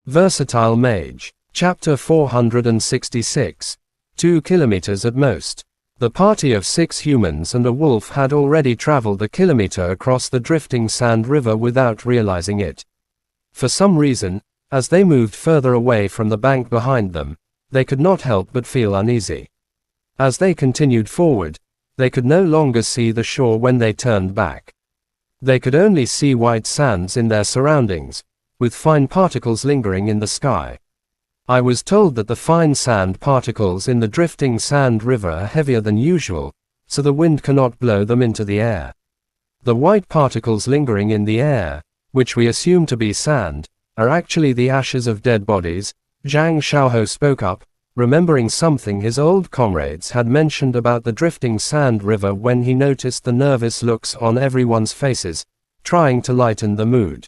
Versatile Mage. Chapter 466. 2 kilometers at most. The party of 6 humans and a wolf had already traveled a kilometer across the drifting sand river without realizing it. For some reason, as they moved further away from the bank behind them, they could not help but feel uneasy. As they continued forward, they could no longer see the shore when they turned back. They could only see white sands in their surroundings, with fine particles lingering in the sky. I was told that the fine sand particles in the drifting sand river are heavier than usual, so the wind cannot blow them into the air. The white particles lingering in the air, which we assume to be sand, are actually the ashes of dead bodies. Zhang Xiaohou spoke up, remembering something his old comrades had mentioned about the drifting sand river when he noticed the nervous looks on everyone's faces, trying to lighten the mood.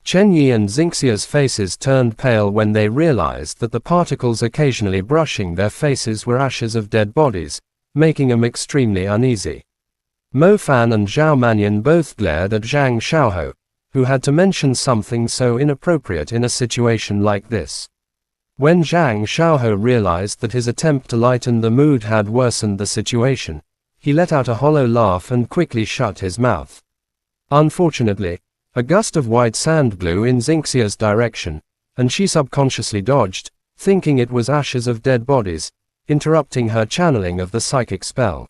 Chen Yi and Xingxia's faces turned pale when they realized that the particles occasionally brushing their faces were ashes of dead bodies, making them extremely uneasy. Mo Fan and Zhao Manyan both glared at Zhang Xiaohou, who had to mention something so inappropriate in a situation like this. When Zhang Xiaohou realized that his attempt to lighten the mood had worsened the situation, he let out a hollow laugh and quickly shut his mouth. Unfortunately, a gust of white sand blew in Xingxia's direction, and she subconsciously dodged, thinking it was ashes of dead bodies, interrupting her channeling of the psychic spell.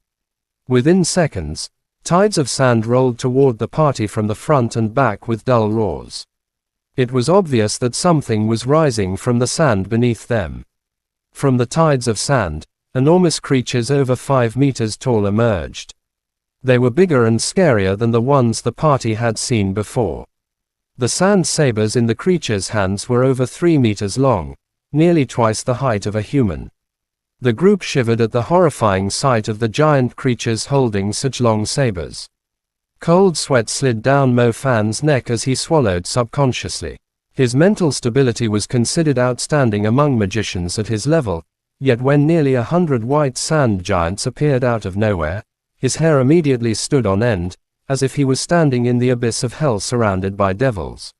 Within seconds, tides of sand rolled toward the party from the front and back with dull roars. It was obvious that something was rising from the sand beneath them. From the tides of sand, enormous creatures over 5 meters tall emerged. They were bigger and scarier than the ones the party had seen before. The sand sabers in the creatures' hands were over 3 meters long, nearly twice the height of a human. The group shivered at the horrifying sight of the giant creatures holding such long sabers. Cold sweat slid down Mo Fan's neck as he swallowed subconsciously. His mental stability was considered outstanding among magicians at his level, yet when nearly 100 white sand giants appeared out of nowhere, his hair immediately stood on end, as if he was standing in the abyss of hell surrounded by devils.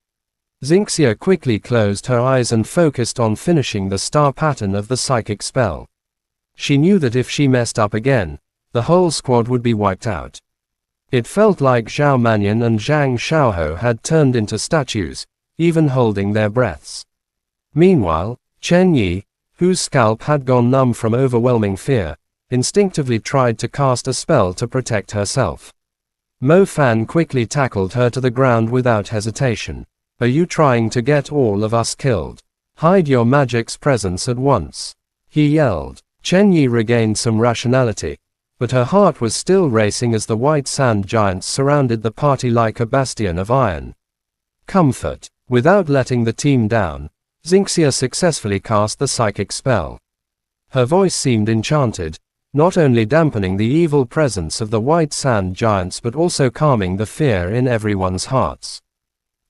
Xingxia quickly closed her eyes and focused on finishing the star pattern of the psychic spell. She knew that if she messed up again, the whole squad would be wiped out. It felt like Zhao Manyan and Zhang Xiaohou had turned into statues, even holding their breaths. Meanwhile, Chen Yi, whose scalp had gone numb from overwhelming fear, instinctively tried to cast a spell to protect herself. Mo Fan quickly tackled her to the ground without hesitation. "Are you trying to get all of us killed? Hide your magic's presence at once," he yelled. Chen Yi regained some rationality, but her heart was still racing as the white sand giants surrounded the party like a bastion of iron. Comfort. Without letting the team down, Xingxia successfully cast the psychic spell. Her voice seemed enchanted, not only dampening the evil presence of the white sand giants but also calming the fear in everyone's hearts.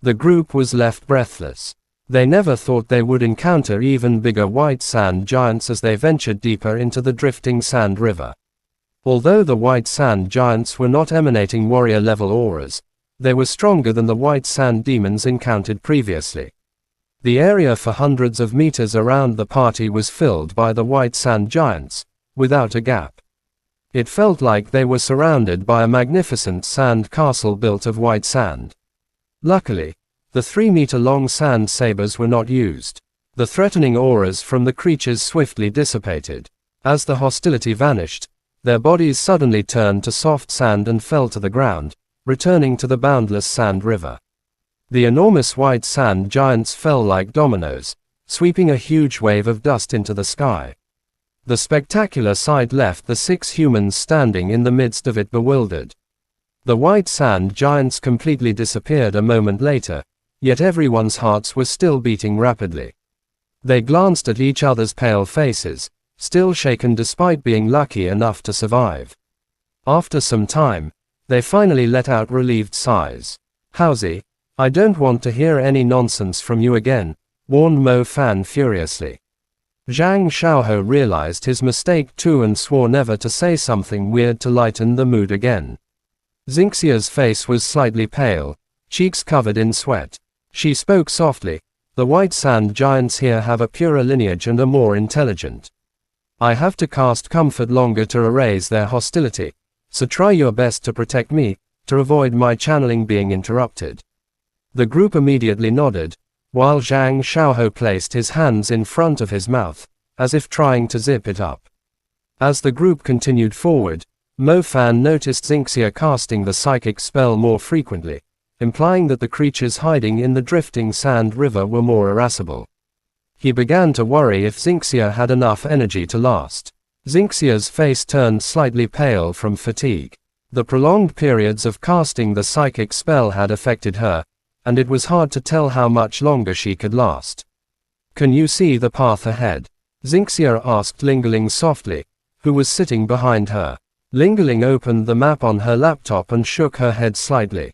The group was left breathless. They never thought they would encounter even bigger white sand giants as they ventured deeper into the drifting sand river. Although the white sand giants were not emanating warrior-level auras, they were stronger than the white sand demons encountered previously. The area for hundreds of meters around the party was filled by the white sand giants, without a gap. It felt like they were surrounded by a magnificent sand castle built of white sand. Luckily, the 3-meter-long sand sabers were not used. The threatening auras from the creatures swiftly dissipated. As the hostility vanished, their bodies suddenly turned to soft sand and fell to the ground, returning to the boundless sand river. The enormous white sand giants fell like dominoes, sweeping a huge wave of dust into the sky. The spectacular sight left the 6 humans standing in the midst of it bewildered. The white sand giants completely disappeared a moment later, yet everyone's hearts were still beating rapidly. They glanced at each other's pale faces, still shaken despite being lucky enough to survive. After some time, they finally let out relieved sighs. "Housie, I don't want to hear any nonsense from you again," warned Mo Fan furiously. Zhang Xiaohou realized his mistake too and swore never to say something weird to lighten the mood again. Xingxia's face was slightly pale, cheeks covered in sweat. She spoke softly, The white sand giants here have a purer lineage and are more intelligent. I have to cast comfort longer to erase their hostility, so try your best to protect me, to avoid my channeling being interrupted. The group immediately nodded, while Zhang Xiaohou placed his hands in front of his mouth, as if trying to zip it up. As the group continued forward, Mo Fan noticed Xingxia casting the psychic spell more frequently, implying that the creatures hiding in the drifting sand river were more irascible. He began to worry if Xingxia had enough energy to last. Xingxia's face turned slightly pale from fatigue. The prolonged periods of casting the psychic spell had affected her, and it was hard to tell how much longer she could last. Can you see the path ahead? Xingxia asked Lingeling softly, who was sitting behind her. Lingeling opened the map on her laptop and shook her head slightly.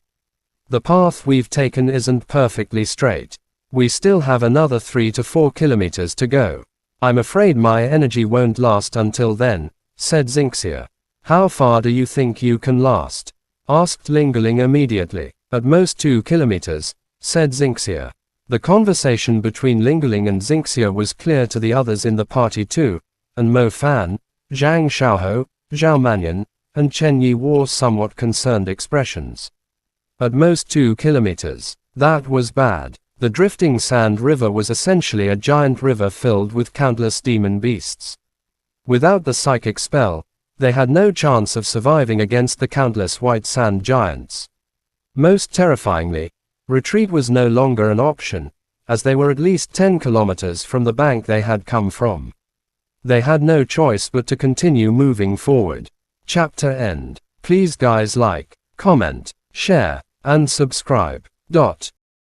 The path we've taken isn't perfectly straight. We still have another 3 to 4 kilometers to go. I'm afraid my energy won't last until then, said Xingxia. How far do you think you can last? Asked Lingeling immediately. At most 2 kilometers, said Xingxia. The conversation between Lingeling and Xingxia was clear to the others in the party too, and Mo Fan, Zhang Xiaohou, Zhao Manyan, and Chen Yi wore somewhat concerned expressions. At most 2 kilometers. That was bad. The drifting sand river was essentially a giant river filled with countless demon beasts. Without the psychic spell, they had no chance of surviving against the countless white sand giants. Most terrifyingly, retreat was no longer an option, as they were at least 10 kilometers from the bank they had come from. They had no choice but to continue moving forward. Chapter end. Please guys like, comment, share, and subscribe.